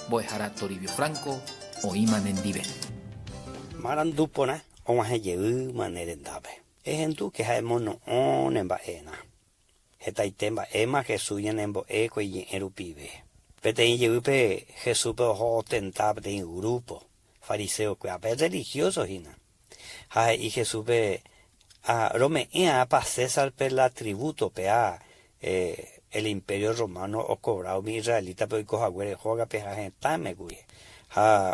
Boejara Toribio Franco, Oiman en Diven. Marandupona, Omahayu Manerendabe. Ejentu que Jaimono on en Baena. Hetaitemba Emma Jesús en Bo Eco y Erupibe. Petein Yupe Jesús Ho tentab de un grupo. Fariseo que a religioso hina. Y Jesús a Rome a César per la tributo pea el imperio romano o cobrado mi israelita pero coja güere joga peja gente me guye.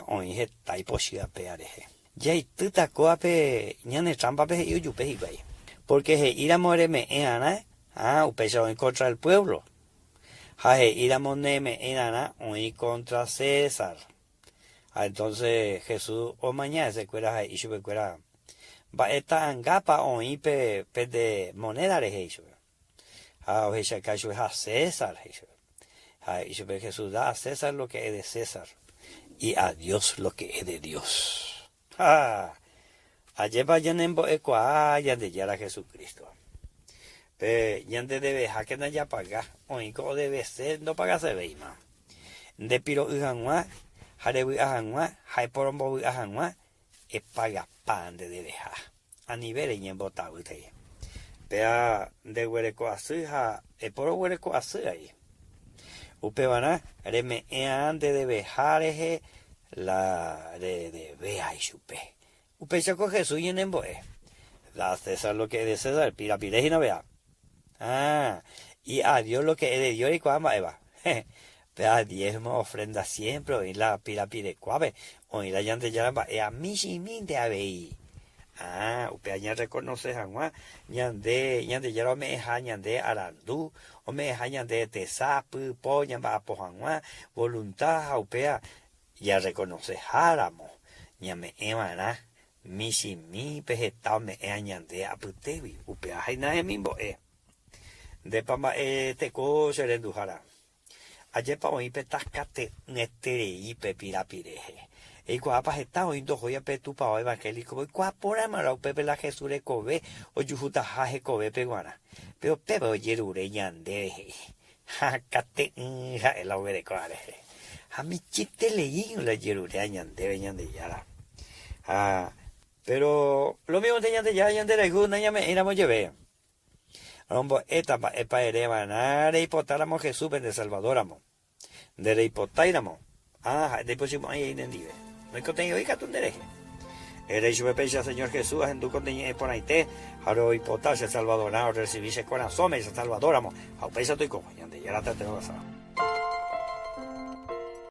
Oye taipo shida peareje. Ya y tuta coape ñane trampa pe yo yupe igual. Porque ir a moreme ana upesa en contra del pueblo. Ir a moneme ana hoy contra César. Entonces Jesús o mañana se cuera y yo cuera va esta angapa hoy pe de moneda de Jesús. O ella que a César Jesús. Y yo Jesús da a César lo que es de César y a Dios lo que es de Dios. Ayer vayan en boeco ya de ya a Jesucristo. Pero ya de debe que no ya paga, hoy como debe ser no paga se ve más. De piro ujanwa, harebu ajanwa, haiporombo ajanwa, es paga pan de dejar. A nivel en botado usted. Pero de huereco así, por huereco así ahí. Upebana, reme antes de dejar la de vea y chupe. Upecha con Jesús y en emboe. La César lo que es de César, pirapireji no vea. Y a Dios lo que es de Dios y cuama Eva. Pero a diezmo ofrenda siempre, hoy la pirapire cuave, hoy la llante yaramba, a mí y mi de abei. Upea ya reconoce Juan, ñande yaro me deja ñande arandú, o me deja ñande tesapu, po, ñamba po Juan, voluntad, upea. Ya reconoce Járamo, ya me emana, mi si mi vegetal me añade a putevi, upea jaina de mimbo de pama te co se rendujara. Ayer pa hoy petascate netere y pepirapireje. Y cuapa está oindo joya petupa evangélico, y cuapora mara pepe la Jesús de Kobe, o yujuta jaje Kobe peguana. Pero pepe oyerure ñande, jacate el ove de coareje. A mi chiste leí la yerurea ñande yara. Pero lo mismo de ñande la iguna ñame éramos llevé. Rombo etapa epa eremanare hipotáramos Jesús de Salvadoramo. De hipotairamo. De próximo ahí en el nivel. No hay contenido y catundereje. El hecho de pecha Señor Jesús en tu contenido por ahí te. Haro hipotasia Salvadoramo recibirse corazón esa Salvadoramo. A pesa tu cojo ñande yara te lo vas a.